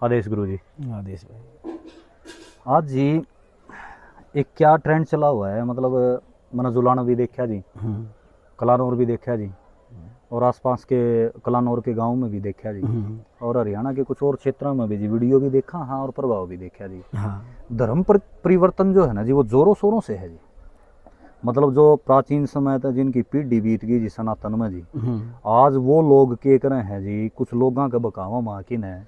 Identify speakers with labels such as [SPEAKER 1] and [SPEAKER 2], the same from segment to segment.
[SPEAKER 1] आदेश गुरु जी।
[SPEAKER 2] आदेश भाई।
[SPEAKER 1] आज जी एक क्या ट्रेंड चला हुआ है, मतलब मैंने जुलाना भी देखा जी, कलानौर भी देखा जी, और आसपास के कलानौर के गांव में भी देखा जी, और हरियाणा के कुछ और क्षेत्रों में भी जी वीडियो भी देखा, हाँ, और प्रभाव भी देखा जी।
[SPEAKER 2] हाँ।
[SPEAKER 1] धर्म परिवर्तन जो है ना जी, वो जोरों शोरों से है जी। मतलब जो प्राचीन समय तक जिनकी पीढ़ी बीत गई जी सनातन में जी, आज वो लोग के करे हैं जी, कुछ लोगों के बकावा माकिन है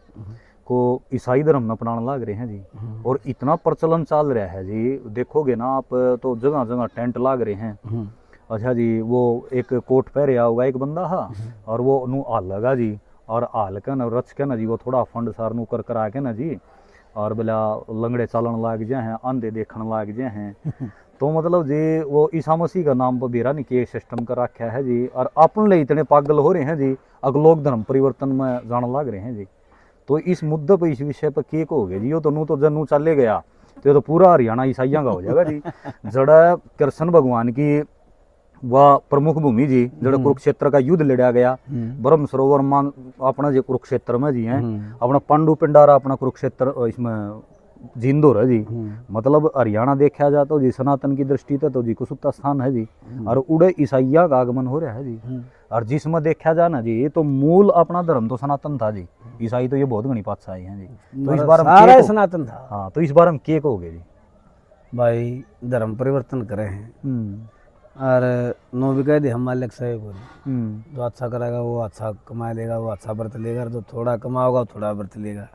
[SPEAKER 1] को ईसाई धर्म अपनाने लग रहे हैं जी। और इतना प्रचलन चल रहा है जी, देखोगे ना आप तो जगह जगह टेंट लाग रहे हैं। अच्छा जी, वो एक कोट पहरिया होगा एक बंदा, हाँ, और वो नू हाल लगा जी, और हाल के ना रच के ना जी वो थोड़ा फंड सार नू कर करा के ना जी, और बोला लंगड़े चालन लाग जाए हैं, आंधे देखने लाग जाए हैं। तो मतलब जी वो ईसा मसीह का नाम पर बेरा नहीं कि सिस्टम कर रखा है जी, और अपन ले इतने पागल हो रहे हैं जी, अब लोग धर्म परिवर्तन में जाने लग रहे हैं जी। तो इस मुद्दे पर, इस विषय पर के कहोगे जी? यो तो नू तो जनू चले गया तो ये तो पूरा हरियाणा ईसाइयों का हो जाएगा जी। जड़ा कृष्ण भगवान की वह प्रमुख भूमि जी, जड़ा कुरुक्षेत्र का युद्ध लड़ा गया, ब्रह्म सरोवर मान अपना जो कुरुक्षेत्र में जी है, अपना पांडु पिंडारा अपना कुरुक्षेत्र इसमें जिंदोर है जी। मतलब हरियाणा देखा जाए तो जी सनातन की दृष्टि तो जी कुसुप्ता स्थान है जी, और उड़े ईसाइया का आगमन हो रहा है जी। और जिसमें देखा जाए ना जी, तो मूल अपना धर्म तो सनातन था जी, ईसाई तो ये बहुत घनी पातशाही हैं जी। तो इस बार
[SPEAKER 2] सारा सनातन था।
[SPEAKER 1] हाँ, तो इस बार हम के कहोगे जी?
[SPEAKER 2] भाई धर्म परिवर्तन करे हैं, और नो भी कह दे हम मालिक सही बोले, जो अच्छा करेगा वो अच्छा कमा लेगा, वो अच्छा व्रत लेगा, जो थोड़ा कमाओगा वो थोड़ा व्रत लेगा।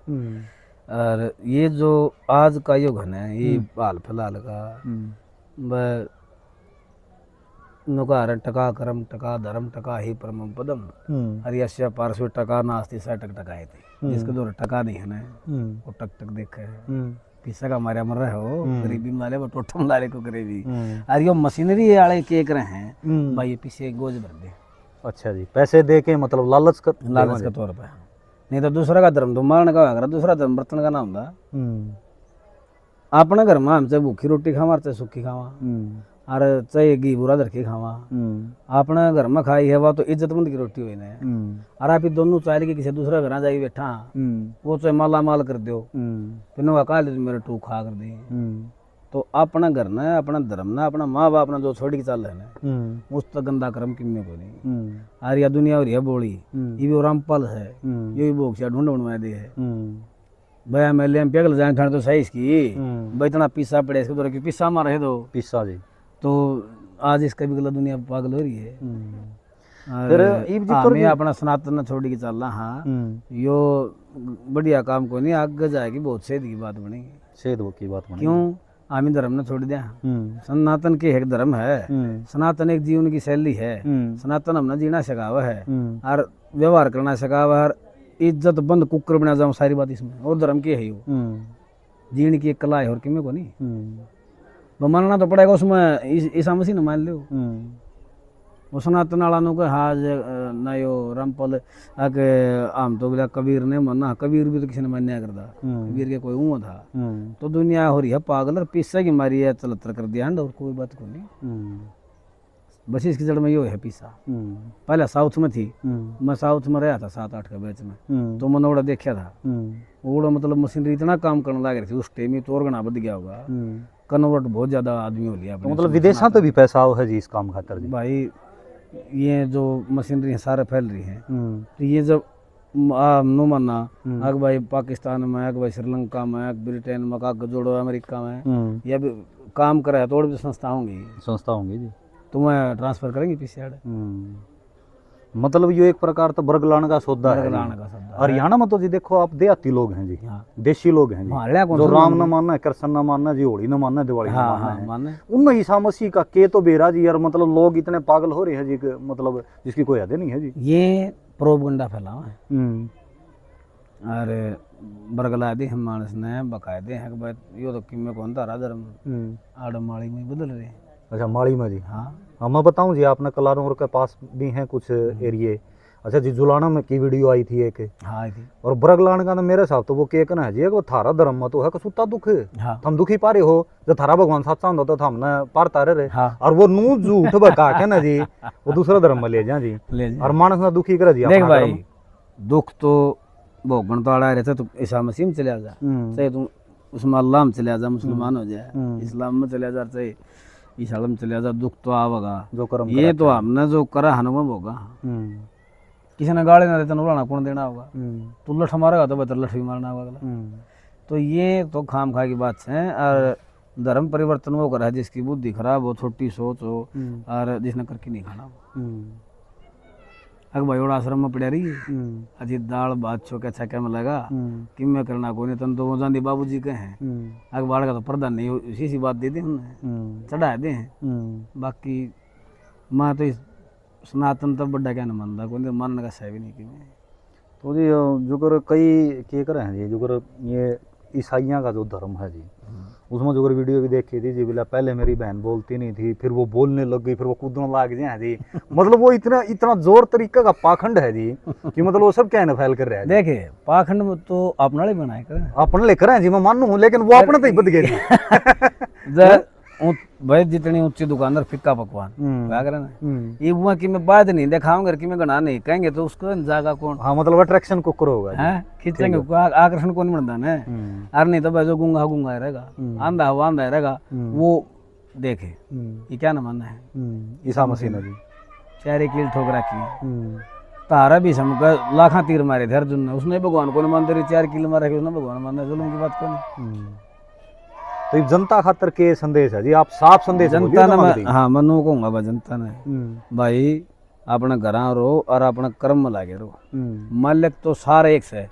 [SPEAKER 2] और ये जो आज का युग है ना, ये हाल फिलहाल का वह नुकार टका करम टका धर्म टका ही परम पदम हरियस्य पार्श्व टका नास्ति सा टक टकाए थे, जिसके दो टका नहीं है ना वो टक टक देखे पिसा का मारे मर रहे हो, गरीबी मारे वो टोटम लारे को गरीबी। और यो मशीनरी वाले के रहे हैं भाई, ये पीछे गोज भर दे।
[SPEAKER 1] अच्छा जी, पैसे दे के मतलब लालच
[SPEAKER 2] के तौर पर, नहीं तो दूसरा का धर्म तो मारने का होगा, दूसरा धर्म बर्तन का नाम था। अपने घर में हम चाहे भूखी रोटी खावा चाहे सूखी खावा, और चाहे घी बुरा धर के खावा, अपने घर में खाई है वह तो इज्जतमंद की रोटी हुई ना। और आप दोनों चाह के किसी दूसरे घर जाइए बैठा, वो चाहे माला माल कर दो, फिर कहा मेरे टू खा कर दे। तो अपना घर ना, अपना धर्म ना, अपना माँ बाप ना जो छोड़ के चल रहे ना, उस तक गंदा कर्म किन्ने को नहीं। और यह दुनिया और यह बोली ये भी रामपाल है, ये भी भोग से ढूंढ ढूंढवा दे है भाई। एमएलए एम पिघल जाए ठाणे तो सही इसकी भाई, इतना पिस्सा पड़े इसके द्वारा पिस्सा मार रहे दो
[SPEAKER 1] पिस्सा जी।
[SPEAKER 2] तो आज इसका भी गला दुनिया पागल हो रही है। हमें अपना सनातन छोड़ के चल रहा। हाँ, यो बढ़िया काम को नहीं, आगे जाएगी बहुत सेध की बात बनी,
[SPEAKER 1] सेध की बात बनी।
[SPEAKER 2] क्यों आमी धर्म ने छोड़ दिया? सनातन के एक धर्म है, सनातन एक जीवन की शैली है, सनातन हमने जीना सिखावा है और व्यवहार करना सिखावा है, इज्जत बंद कुकर बना जाऊँ सारी बात इसमें। और धर्म के है वो जीने की एक कला है, और किमें को नहीं वो मानना तो पड़ेगा। उसमें ईसा मसीह ने मान लो, वो सनातन वाला नो हाँ ना यो रामपाल आके आम तो बोला कबीर ने माना, कबीर भी तो किसी ने मान्या करता, कबीर के कोई ऊँ था। तो दुनिया हो रही है पागल, और पिस्सा की मारी है चलतर कर दिया, और कोई बात को नहीं। बस इसकी जड़ में यो है पिस्सा। पहले साउथ में थी, मैं साउथ में रहा था 7-8 के बैच में, तो मैंने ओड़ा देखा था। ओड़ा मतलब मशीनरी इतना काम करने लग रही थी उस टाइम में, तो और गना बढ़ गया होगा, कन्वर्ट बहुत ज्यादा आदमी हो लिया।
[SPEAKER 1] तो मतलब विदेशों तो भी पैसा है जी इस काम खातर जी?
[SPEAKER 2] भाई ये जो मशीनरी सारे फैल रही है, तो ये जब नो मानना आग भाई पाकिस्तान में, आग भाई श्रीलंका में, आग ब्रिटेन में, आग जोड़ो अमेरिका में, ये भी काम करे तो और भी संस्था होंगी जी, तो मैं ट्रांसफर करेंगे पीछे।
[SPEAKER 1] मतलब ये एक प्रकार तो बरगलाने का सौदा है। हरियाणा में तो जी देखो आप देहाती लोग हैं जी, देशी लोग हैं जी, जो राम न मानना है, कृष्ण न मानना जी, होली न मानना है, दिवाली न मानना है, उनमें ईसा मसीह का के तो बेरा जी। यार मतलब लोग इतने पागल हो रहे हैं जी, मतलब जिसकी कोई हद नहीं है जी।
[SPEAKER 2] ये प्रोपगंडा फैलावा है, और बरगला दी हम मानस ने बकायदे हैं कि भाई यो तो किमें कौन तारा धर्म आड़ माड़ी में बदल रहे।
[SPEAKER 1] अच्छा, माड़ी में जी?
[SPEAKER 2] हाँ,
[SPEAKER 1] मैं बताऊं जी, आपने कलानौर के पास भी हैं कुछ एरिए। अच्छा जी, जुलाना में की वीडियो आई थी एक,
[SPEAKER 2] हाँ आई थी,
[SPEAKER 1] और बरगलान का ना मेरे साथ तो वो के कहना है जी, वो थारा धर्म में तो है कसुता दुख, हम दुखी पारे हो, जो थारा भगवान साचा होता तो हमने पार तारे रहे, और वो नू झूठ बका के ना जी वो दूसरा धर्म में ले जा जी, और मानस ना दुखी करे जी।
[SPEAKER 2] देख भाई, दुख तो भोगन तो आड़ा रहता तो ईसा मसीह में चले जा, चाहे तुम उसमें अल्लाह में चले जा, मुसलमान हो जाए, इस्लाम में चले जा, चाहे ईसा में चले जा, दुख तो आवेगा।
[SPEAKER 1] जो कर्म
[SPEAKER 2] ये तो हमने जो करा हनुमान होगा, किसी ने गाड़ी ना देता उड़ाना कौन देना होगा, तू लठ मारेगा तो बेहतर लठ भी मारना होगा अगला। तो ये तो खाम खा की बात है। और धर्म परिवर्तन वो करा है जिसकी बुद्धि खराब हो, छोटी सोच हो, और जिसने करके नहीं खाना हो। अग भाई और आश्रम में पड़ा रही अजी दाल भात छो क्या क्या मिलेगा कि मैं करना कोई नहीं, तन तो वो जानी बाबूजी के हैं, अग बाढ़ का तो पर्दा नहीं, इसी सी बात दे दी हमने, चढ़ा दे हैं। बाकी माँ तो सनातन तो बड़ा क्या न मानता कोई, मानने का सही भी नहीं कि मैं।
[SPEAKER 1] तो जी जो कर कई के कर हैं जी, जो कर ये ईसाइयों का जो धर्म है जी, उसमें जो कर वीडियो भी देखी थी जी, बोला पहले मेरी बहन बोलती नहीं थी, फिर वो बोलने लग गई, फिर वो कूदने लग जाए जी। मतलब वो इतना जोर तरीका का पाखंड है जी कि मतलब वो सब क्या है फैल कर रहा है।
[SPEAKER 2] देखे पाखंड में तो अपना ले बनाए कर,
[SPEAKER 1] अपने लेकर हैं जी, मैं मानू हूँ, लेकिन वो अपने तो ही बद गए
[SPEAKER 2] भाई जितनी ऊंची दुकानदार फिक्का पकवान क्या करे ना, ये बुआ की मैं बाद नहीं दिखाऊंगा कि मैं गना नहीं कहेंगे तो उसको जागा कौन।
[SPEAKER 1] हाँ मतलब अट्रैक्शन को करो होगा
[SPEAKER 2] है, खींचेंगे आकर्षण कौन बनता है। अरे नहीं तो भाई जो गुंगा गुंगा रहेगा, आंधा हुआ आंधा रहेगा, वो देखे ये क्या ना मानना है।
[SPEAKER 1] ईसा मसीह ने जी
[SPEAKER 2] 4 कील ठोक रखी, तारा भी समझ लाखा तीर मारे थे अर्जुन ने, उसने भगवान को मानते रहे, 4 कील मारे उसने भगवान मानना, जुल्म की बात कौन।
[SPEAKER 1] तो ये जनता खातर के संदेश है जी, आप साफ संदेश
[SPEAKER 2] जनता ने, हाँ मनु कहूंगा भाई जनता ने भाई अपने घर रहो और अपने कर्म में लागे रहो। मालिक तो सारे एक से,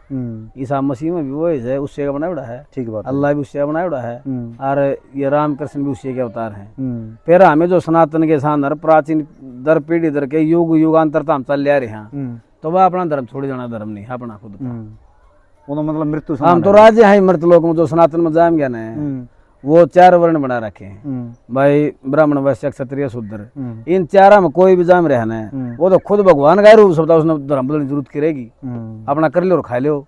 [SPEAKER 2] ईसा मसीह में भी वो है, उससे का बनाया है, ठीक बात, अल्लाह भी उससे बनाया है, और ये राम कृष्ण भी उससे के अवतार हैं। फिर हमें जो सनातन के साथ प्राचीन दर पीढ़ी दर के युग युगांतर हम चल ले रहे हैं, तो वह अपना धर्म छोड़ जाना धर्म नहीं अपना खुद का,
[SPEAKER 1] मतलब मृत्यु
[SPEAKER 2] हम तो राज्य है मृत लोग में जो सनातन में जाम गया ना, वो 4 वर्ण बना रखे हैं भाई, ब्राह्मण वैश्य क्षत्रिय शूद्र, इन 4 में कोई भी जाम रहना है, वो तो खुद भगवान का रूप सबता, उसने धर्म बदलने की जरूरत की रहेगी, अपना कर लो और खा लो।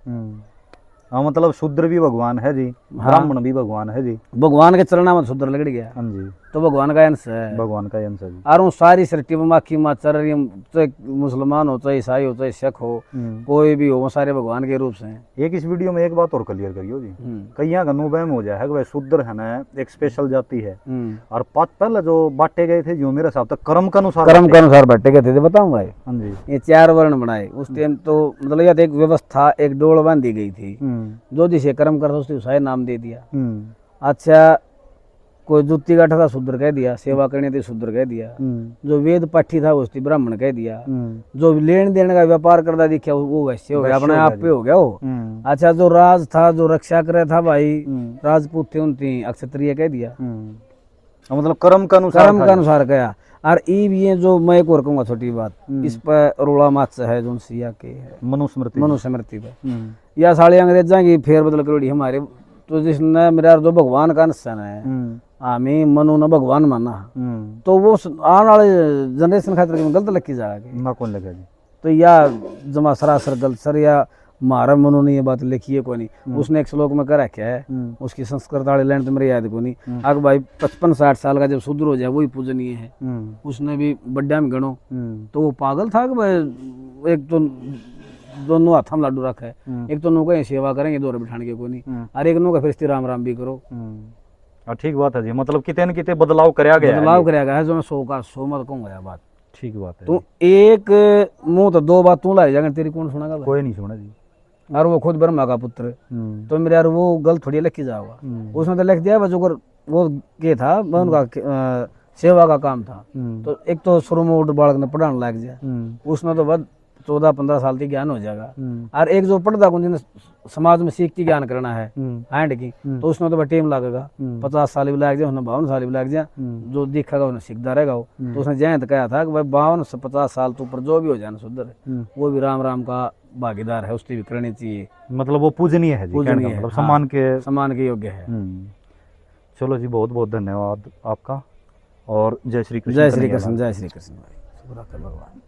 [SPEAKER 1] हाँ मतलब शूद्र भी भगवान है जी, ब्राह्मण भी भगवान है जी,
[SPEAKER 2] भगवान के चरणा में शूद्र लग गया,
[SPEAKER 1] हाँ जी,
[SPEAKER 2] तो भगवान का अंश है,
[SPEAKER 1] भगवान का अंश है जी।
[SPEAKER 2] और उन सारी सृष्टि में माखी माँ चर रही, चाहे मुसलमान हो, चाहे ईसाई हो, चाहे सिख हो, कोई भी हो, वो सारे भगवान के रूप से हैं।
[SPEAKER 1] एक इस वीडियो में एक बात और क्लियर करियो जी, कई का नुबहम हो जाए भाई शूद्र है ना एक स्पेशल जाति है, और पहले जो बांटे गए थे जो मेरे हिसाब तक कर्म के अनुसार
[SPEAKER 2] बांटे गए थे, बताऊं भाई।
[SPEAKER 1] हाँ जी,
[SPEAKER 2] ये 4 वर्ण बनाए उस टाइम, तो मतलब यह एक व्यवस्था, एक डोल बांधी गई थी, जो जिसे कर्म करता उसने उसे नाम दे दिया। अच्छा कोई जुत्ती गाठा था शूद्र कह दिया, सेवा करनी थी शूद्र कह दिया, जो वेद पाठी था उसकी ब्राह्मण कह दिया, जो लेन देन का व्यापार करता दिखा वो वैश्य हो गया, अपने आप पे हो गया वो। अच्छा जो राज था, जो रक्षा करे था भाई, राजपूत थे उनकी क्षत्रिय कह दिया,
[SPEAKER 1] मतलब कर्म का
[SPEAKER 2] अनुसार गया। और ये जो मैं एक और कहूँगा छोटी बात, इस पर रोड़ा माच है जो सिया के मनुस्मृति पे, या साढ़े अंग्रेजा की फेर बदल करोड़ी हमारे, तो जिसने मेरा जो भगवान का निशान है, हमें मनु ने भगवान माना, तो वो आने वाले जनरेशन खातिर गलत लग जाएगा ना, कौन लगा जी। तो या जमा सरासर गलत सर, या मारा मनु ने ये बात लिखी है कोई नहीं, उसने एक श्लोक में कर रखा है, उसकी संस्कृत वाली लाइन तो मेरे याद को नहीं, अगर भाई 55-60 साल का जब शूद्र हो जाए वही पूजनीय है, उसने भी बड्डा में गणो, तो वो पागल था कि भाई एक तो दोनों हाथ में लाडू रखा है, एक तो नौका सेवा करेंगे दो बिठाने के कोई नहीं, और एक नौका फिर राम राम भी करो।
[SPEAKER 1] ठीक बात है जी, मतलब कितने न कितने बदलाव कराया गया है,
[SPEAKER 2] जो मैं 100 का 100 मत कहूँगा बात,
[SPEAKER 1] ठीक बात है।
[SPEAKER 2] तू एक मुंह तो 2 बात तू लाई जाएगा, तेरी कौन सुनेगा?
[SPEAKER 1] कोई नहीं सुना जी।
[SPEAKER 2] और वो खुद ब्रह्मा का पुत्र, तो मेरे यार वो गलत थोड़ी लिखी जाओगा, उसने तो लिख दिया जो वो के था उनका सेवा का काम था, तो एक तो शुरू में उठ बालक ने पढ़ाने लग जाए, उसने तो बाद 14-15 साल की ज्ञान हो जाएगा, और एक जो पढ़ता जिन्हें समाज में सीख की ज्ञान करना है हैंड की, तो उसमें तो टाइम लगेगा, 50 साल भी लग जाए, उसने 52 साल भी लग जाए, जो दिखेगा उन्हें सीखता रहेगा वो। तो उसने जयंत कहा था कि भाई 52 से 50 साल तो ऊपर जो भी हो जाए ना सुधर, वो भी राम राम का भागीदार है, उसकी भी करनी चाहिए,
[SPEAKER 1] मतलब वो पूजनीय है, मतलब सम्मान
[SPEAKER 2] के योग्य है।
[SPEAKER 1] चलो जी, बहुत बहुत धन्यवाद आपका, और जय श्री कृष्ण।
[SPEAKER 2] जय श्री कृष्ण, जय श्री कृष्ण भाई, भगवान।